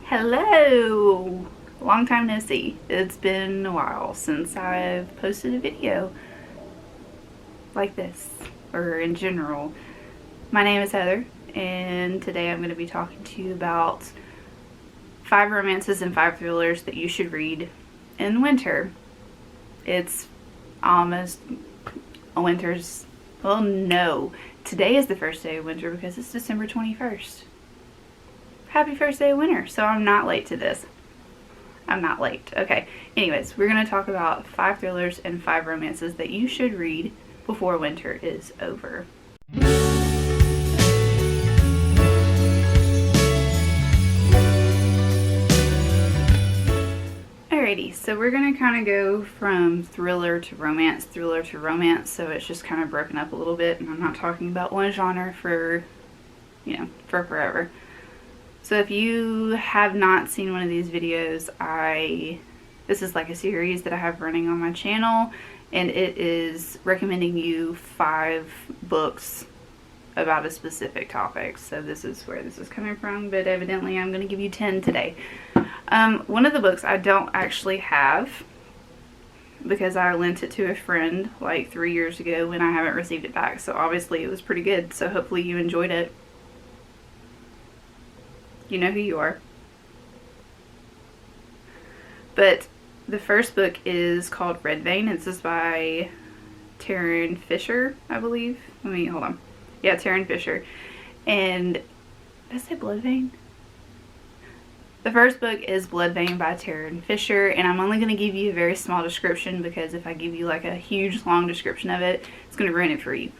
Hello! Long time no see. It's been a while since I've posted a video like this, or in general. My name is Heather, and today I'm going to be talking to you about 5 romances and 5 thrillers that you should read in winter. It's almost winter's, well, no. Today is the first day of winter because it's December 21st. Happy first day of winter, so I'm not late to this. I'm not late. Okay, anyways, we're going to talk about 5 thrillers and 5 romances that you should read before winter is over. Alrighty, so we're going to kind of go from thriller to romance, so it's just kind of broken up a little bit, and I'm not talking about one genre for, for forever. So if you have not seen one of these videos, this is like a series that I have running on my channel, and it is recommending you 5 books about a specific topic. So this is where this is coming from, but evidently I'm going to give you 10 today. One of the books I don't actually have because I lent it to a friend like 3 years ago when I haven't received it back. So obviously it was pretty good. So hopefully you enjoyed it. You know who you are. But the first book is called Red Vein. This is by Taryn Fisher, I believe. Hold on. Yeah, Taryn Fisher. And did I say Blood Vein? The first book is Blood Vein by Taryn Fisher, and I'm only going to give you a very small description because if I give you like a huge long description of it, it's going to ruin it for you.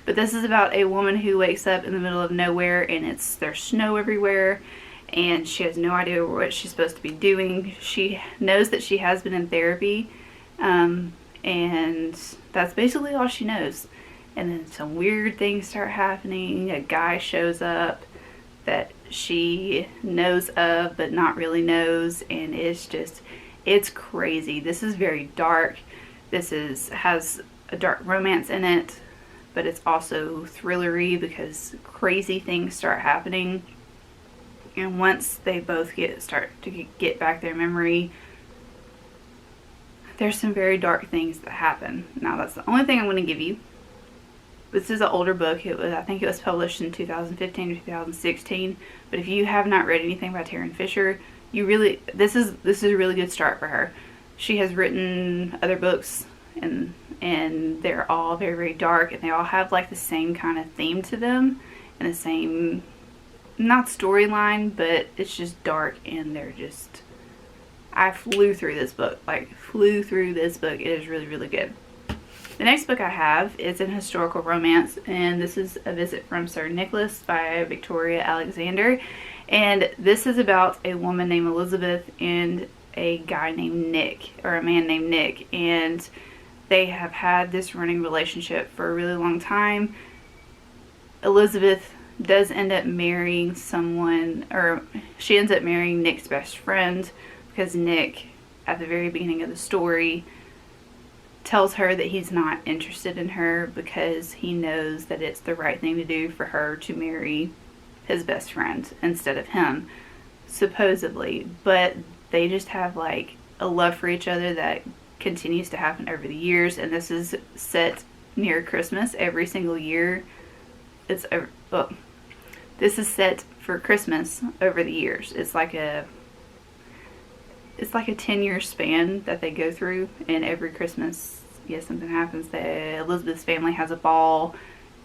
But this is about a woman who wakes up in the middle of nowhere and there's snow everywhere and she has no idea what she's supposed to be doing. She knows that she has been in therapy, and that's basically all she knows. And then some weird things start happening. A guy shows up that she knows of but not really knows, and it's crazy. This is very dark. This has a dark romance in it, but it's also thrillery because crazy things start happening. And once they both start to get back their memory, there's some very dark things that happen. Now that's the only thing I'm going to give you. This is an older book. I think it was published in 2015 or 2016. But if you have not read anything by Taryn Fisher, this is a really good start for her. She has written other books and they're all very, very dark, and they all have like the same kind of theme to them and the same, not storyline, but it's just dark, and I flew through this book. It is really, really good. The next book I have is an historical romance, and this is A Visit from Sir Nicholas by Victoria Alexander. And this is about a woman named Elizabeth and a guy named Nick, or a man named Nick, and they have had this running relationship for a really long time. Elizabeth does end up marrying someone, or she ends up marrying Nick's best friend, because Nick, at the very beginning of the story, tells her that he's not interested in her because he knows that it's the right thing to do for her to marry his best friend instead of him, supposedly. But they just have like a love for each other that continues to happen over the years, and this is set near Christmas every single year. This is set for Christmas over the years. It's like a 10-year span that they go through, and every Christmas, something happens. Elizabeth's family has a ball.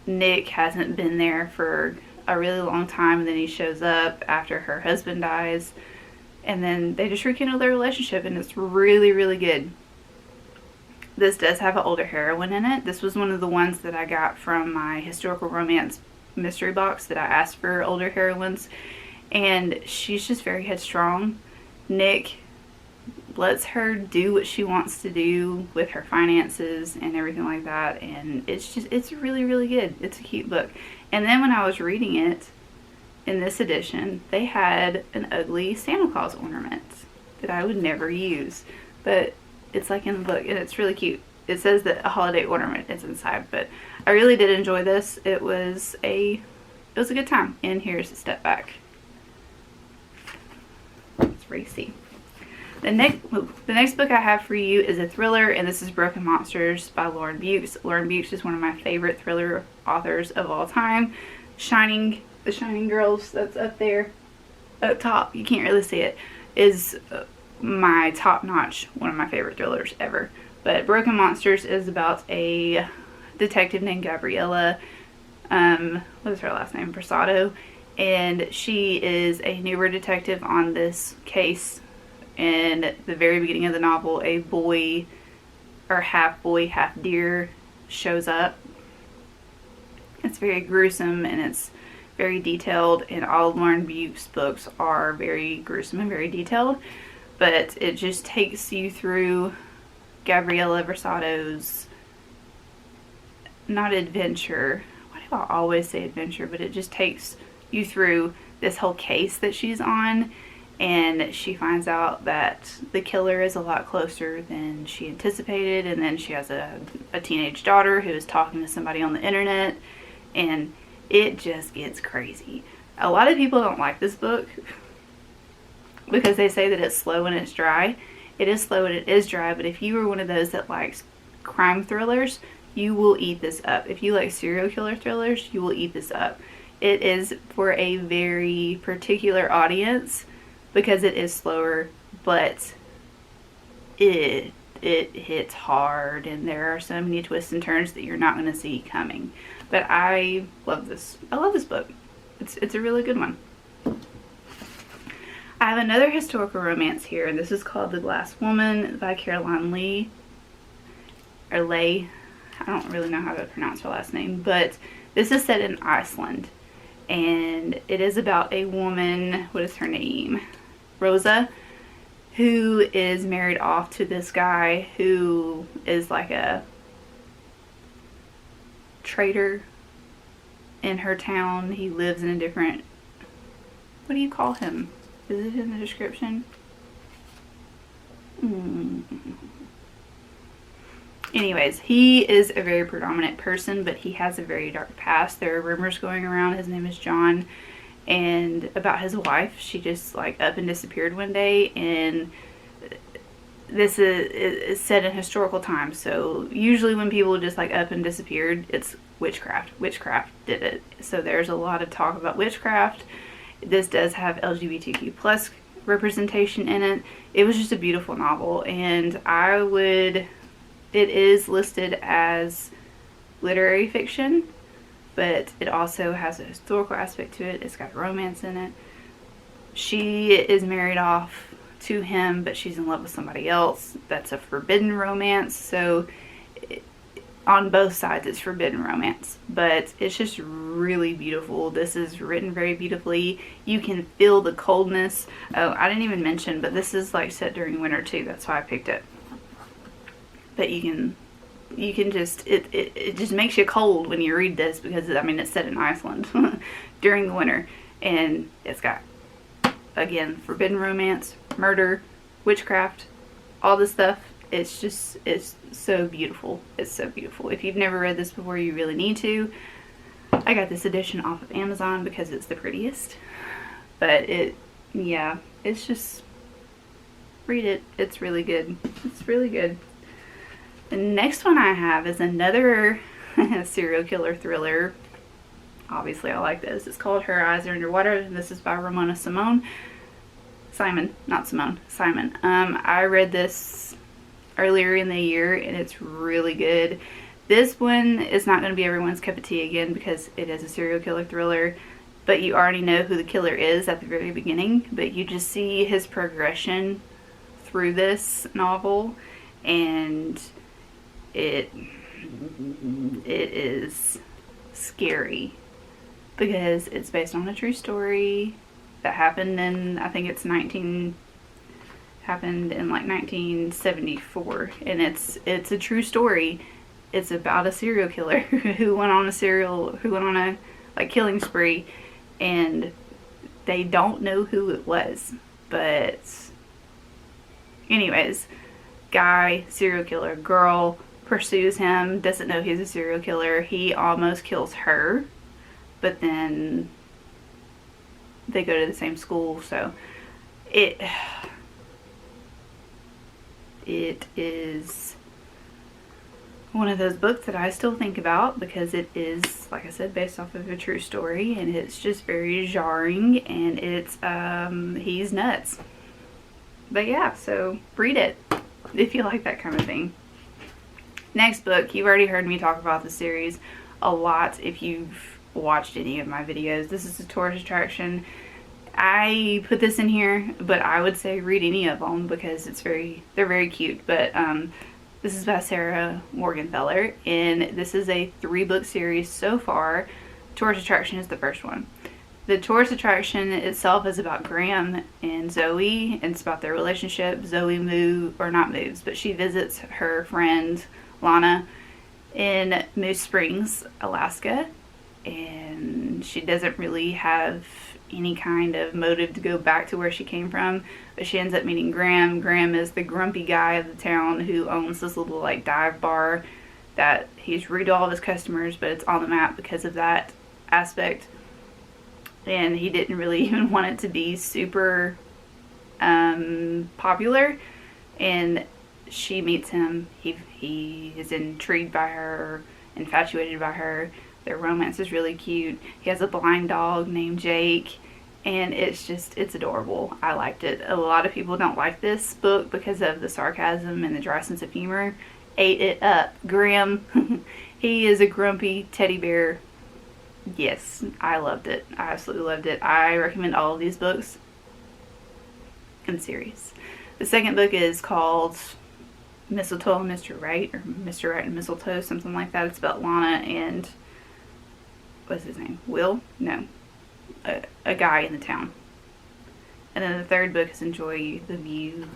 Nick hasn't been there for a really long time, and then he shows up after her husband dies, and then they just rekindle their relationship, and it's really, really good. This does have an older heroine in it. This was one of the ones that I got from my historical romance mystery box that I asked for older heroines, and she's just very headstrong. Nick lets her do what she wants to do with her finances and everything like that, and it's really, really good. It's a cute book. And then when I was reading it in this edition, they had an ugly Santa Claus ornament that I would never use, but it's like in the book, and it's really cute. It says that a holiday ornament is inside, but I really did enjoy this. It was a good time. And here's a step back. racy. The next book I have for you is a thriller, and this is Broken Monsters by Lauren Bukes. Lauren Bukes is one of my favorite thriller authors of all time. The Shining Girls, that's up there, up top, you can't really see it, is my top-notch, one of my favorite thrillers ever. But Broken Monsters is about a detective named Gabriella, what is her last name? Versado, and she is a newer detective on this case. And at the very beginning of the novel, a boy, or half boy, half deer, shows up. It's very gruesome and it's very detailed, and all Lauren Bukes books are very gruesome and very detailed. But it just takes you through Gabriella Versado's, not adventure, why do I always say adventure, but it just takes you through this whole case that she's on. And she finds out that the killer is a lot closer than she anticipated. And then she has a teenage daughter who is talking to somebody on the internet. And it just gets crazy. A lot of people don't like this book because they say that it's slow and it's dry. It is slow and it is dry. But if you are one of those that likes crime thrillers, you will eat this up. If you like serial killer thrillers, you will eat this up. It is for a very particular audience, because it is slower, but it hits hard, and there are so many twists and turns that you're not going to see coming. But I love this. I love this book. It's a really good one. I have another historical romance here, and this is called The Glass Woman by Caroline Leigh. Or Leigh. I don't really know how to pronounce her last name, but this is set in Iceland. And it is about a woman, what is her name? Rosa, who is married off to this guy who is like a trader in her town. He lives in a different, what do you call him? Is it in the description? Anyways, he is a very predominant person, but he has a very dark past. There are rumors going around. His name is John. And about his wife, she just like up and disappeared one day, and this is set in historical times. So usually when people just like up and disappeared, it's witchcraft. Witchcraft did it. So there's a lot of talk about witchcraft. This does have LGBTQ plus representation in it. It was just a beautiful novel, and it is listed as literary fiction, but it also has a historical aspect to it. It's got romance in it. She is married off to him, but she's in love with somebody else. That's a forbidden romance. So on both sides, it's forbidden romance. But it's just really beautiful. This is written very beautifully. You can feel the coldness. Oh, I didn't even mention, but this is like set during winter too. That's why I picked it. But you can just, it just makes you cold when you read this, because I mean it's set in Iceland during the winter, and it's got, again, forbidden romance, murder, witchcraft, all this stuff. It's so beautiful. It's so beautiful. If you've never read this before, you really need to. I got this edition off of Amazon because it's the prettiest, but it's just, read it. It's really good. It's really good. The next one I have is another serial killer thriller. Obviously, I like this. It's called Her Eyes Are Underwater, and this is by Ramona Simone. Simon, not Simone. Simon. I read this earlier in the year, and it's really good. This one is not going to be everyone's cup of tea again, because it is a serial killer thriller, but you already know who the killer is at the very beginning, but you just see his progression through this novel, and it is scary because it's based on a true story that happened in, I think it's happened in like 1974, and it's a true story. It's about a serial killer who went on a like killing spree, and they don't know who it was. But anyways, guy, serial killer, girl pursues him, doesn't know he's a serial killer. He almost kills her, but then they go to the same school, so It is one of those books that I still think about because it is, like I said, based off of a true story, and it's just very jarring, and it's he's nuts. But yeah, so read it if you like that kind of thing. Next book, you've already heard me talk about the series a lot if you've watched any of my videos. This is the Tourist Attraction. I put this in here, but I would say read any of them because they're very cute. But this is by Sarah Morgenthau, and this is a 3-book series so far. Tourist Attraction is the first one. The Tourist Attraction itself is about Graham and Zoe, and it's about their relationship. Zoe moves, but she visits her friend Lana in Moose Springs, Alaska, and she doesn't really have any kind of motive to go back to where she came from, but she ends up meeting Graham. Graham is the grumpy guy of the town who owns this little like dive bar that he's rude to all of his customers, but it's on the map because of that aspect, and he didn't really even want it to be super popular. And she meets him, he is intrigued by her, infatuated by her. Their romance is really cute. He has a blind dog named Jake, and it's adorable. I liked it. A lot of people don't like this book because of the sarcasm and the dry sense of humor. Ate it up. Graham, he is a grumpy teddy bear. Yes, I loved it. I absolutely loved it. I recommend all of these books in series. The second book is called Mistletoe and Mr. Right, or Mr. Right and Mistletoe, something like that. It's about Lana and what's his name? Will? No. A guy in the town. And then the third book is Enjoy the View,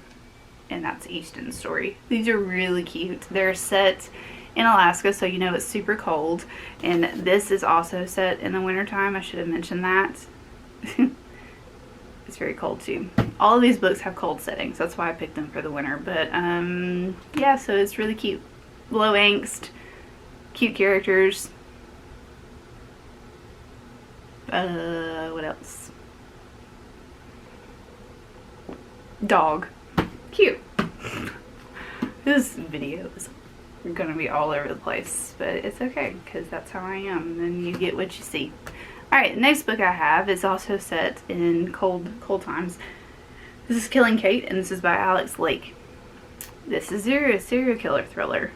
and that's Easton's story. These are really cute. They're set in Alaska, so you know it's super cold. And this is also set in the wintertime. I should have mentioned that. It's very cold too. All of these books have cold settings. That's why I picked them for the winter. But yeah, so it's really cute. Low angst, cute characters. What else? Dog. Cute. This video is gonna be all over the place, but it's okay because that's how I am, and you get what you see. Alright, the next book I have is also set in cold times. This is Killing Kate, and this is by Alex Lake. This is a serial killer thriller,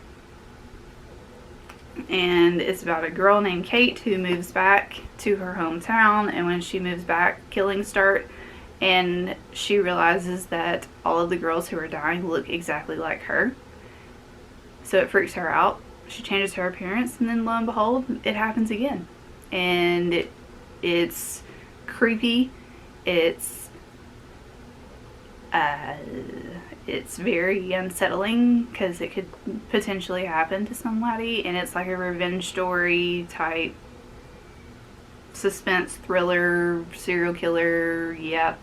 and it's about a girl named Kate who moves back to her hometown, and when she moves back, killings start, and she realizes that all of the girls who are dying look exactly like her. So it freaks her out. She changes her appearance, and then lo and behold, it happens again. And it's creepy. It's very unsettling because it could potentially happen to somebody, and it's like a revenge story type suspense thriller, serial killer, yeah,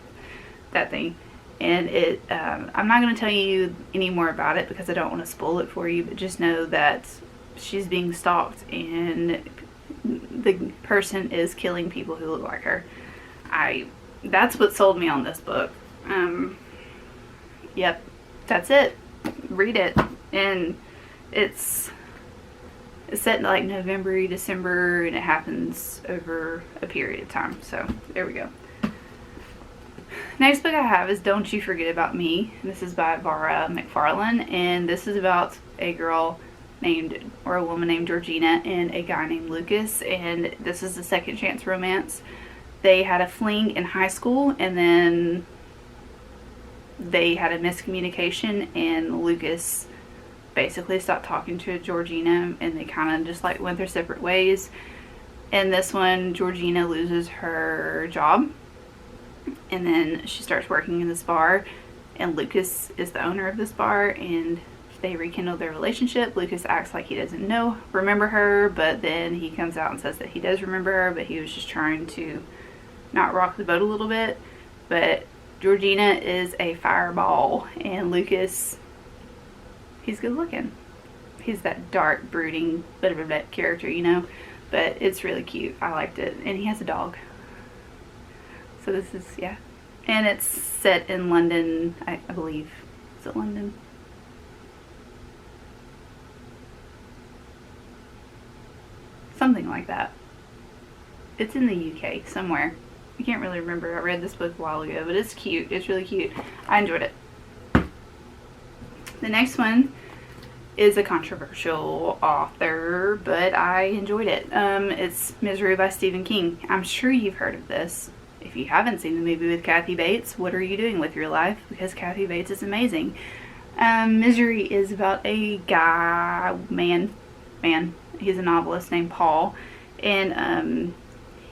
that thing. And I'm not going to tell you any more about it because I don't want to spoil it for you, but just know that she's being stalked and the person is killing people who look like her. That's what sold me on this book. Yep, that's it. Read it. And it's set in like November, December, and it happens over a period of time. So there we go. Next book I have is Don't You Forget About Me. This is by Vara McFarlane, and this is about a woman named Georgina and a guy named Lucas, and this is a second chance romance. They had a fling in high school, and then they had a miscommunication, and Lucas basically stopped talking to Georgina, and they kind of just like went their separate ways. And this one, Georgina loses her job, and then she starts working in this bar, and Lucas is the owner of this bar, and they rekindle their relationship. Lucas acts like he doesn't remember her, but then he comes out and says that he does remember her, but he was just trying to not rock the boat a little bit. But Georgina is a fireball, and Lucas, he's good looking. He's that dark, brooding, bit of a character, you know, but it's really cute. I liked it, and he has a dog. So this is, yeah, And it's set in London, I believe. Is it London? Something like that. It's in the UK somewhere. I can't really remember. I read this book a while ago, but it's cute. It's really cute. I enjoyed it. The next one is a controversial author, but I enjoyed it. It's Misery by Stephen King. I'm sure you've heard of this. If you haven't seen the movie with Kathy Bates, what are you doing with your life? Because Kathy Bates is amazing. Misery is about a man. He's a novelist named Paul, and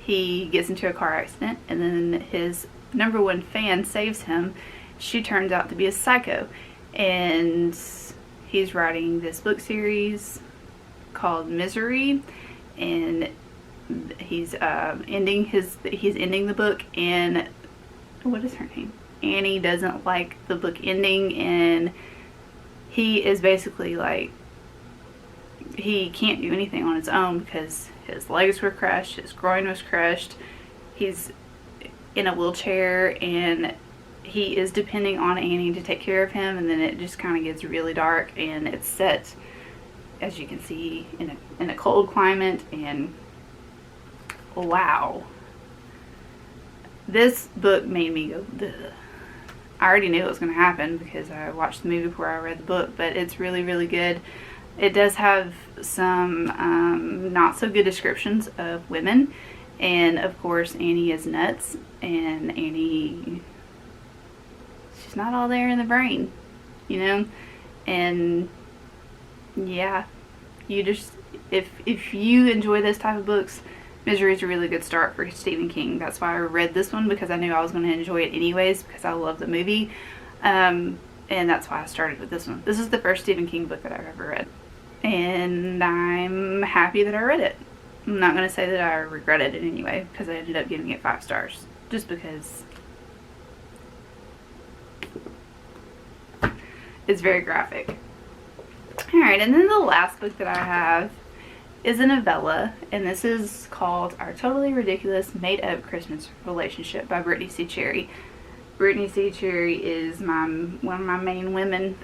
he gets into a car accident, and then his #1 fan saves him. She turns out to be a psycho, and he's writing this book series called Misery, and he's ending the book, and what is her name? Annie doesn't like the book ending, and he is basically like, he can't do anything on his own because his legs were crushed, his groin was crushed, he's in a wheelchair, and he is depending on Annie to take care of him. And then it just kind of gets really dark, and it's set, as you can see, in a cold climate. And wow, this book made me go, ugh. I already knew it was going to happen because I watched the movie before I read the book, but it's really, really good. It does have some not so good descriptions of women, and of course Annie is nuts, and Annie, she's not all there in the brain, you know. And yeah, you just, if you enjoy this type of books, Misery is a really good start for Stephen King. That's why I read this one, because I knew I was going to enjoy it anyways, because I love the movie, and that's why I started with this one. This is the first Stephen King book that I've ever read, and I'm happy that I read it. I'm not going to say that I regretted it anyway, because I ended up giving it 5 stars, just because it's very graphic. Alright, and then the last book that I have is a novella, and this is called Our Totally Ridiculous Made-Up Christmas Relationship by Brittany C. Cherry. Brittany C. Cherry is one of my main women,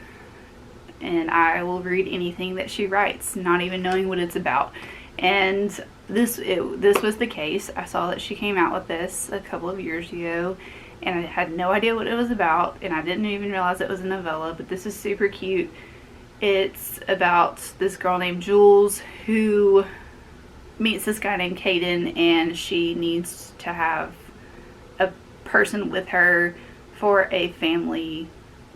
and I will read anything that she writes, not even knowing what it's about. And this was the case. I saw that she came out with this a couple of years ago, and I had no idea what it was about, and I didn't even realize it was a novella, but this is super cute. It's about this girl named Jules who meets this guy named Caden, and she needs to have a person with her for a family,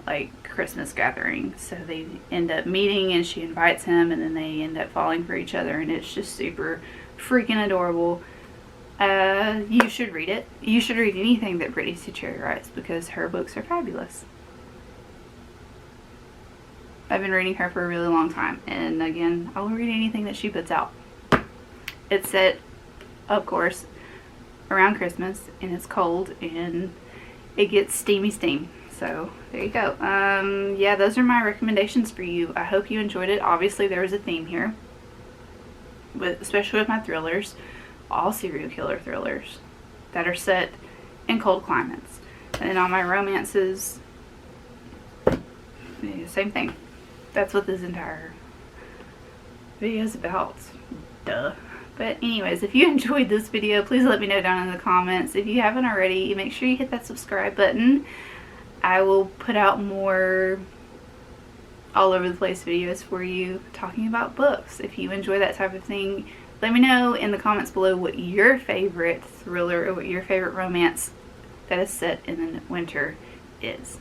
like, Christmas gathering. So they end up meeting, and she invites him, and then they end up falling for each other, and it's just super freaking adorable. You should read it. You should read anything that Brittany C. Cherry writes, because her books are fabulous. I've been reading her for a really long time, and again, I will read anything that she puts out. It's set, of course, around Christmas, and it's cold, and it gets steamy steam. So there you go. Yeah, those are my recommendations for you. I hope you enjoyed it. Obviously there is a theme here, especially with my thrillers, all serial killer thrillers that are set in cold climates. And then all my romances, yeah, same thing. That's what this entire video is about. Duh. But anyways, if you enjoyed this video, please let me know down in the comments. If you haven't already, make sure you hit that subscribe button. I will put out more all over the place videos for you talking about books. If you enjoy that type of thing, let me know in the comments below what your favorite thriller or what your favorite romance that is set in the winter is.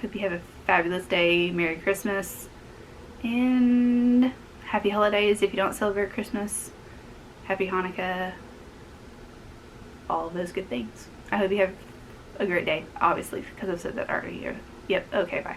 Hope you have a fabulous day. Merry Christmas and happy holidays if you don't celebrate Christmas. Happy Hanukkah. All of those good things. I hope you have a great day, obviously, because I've said that already. Yep, okay, bye.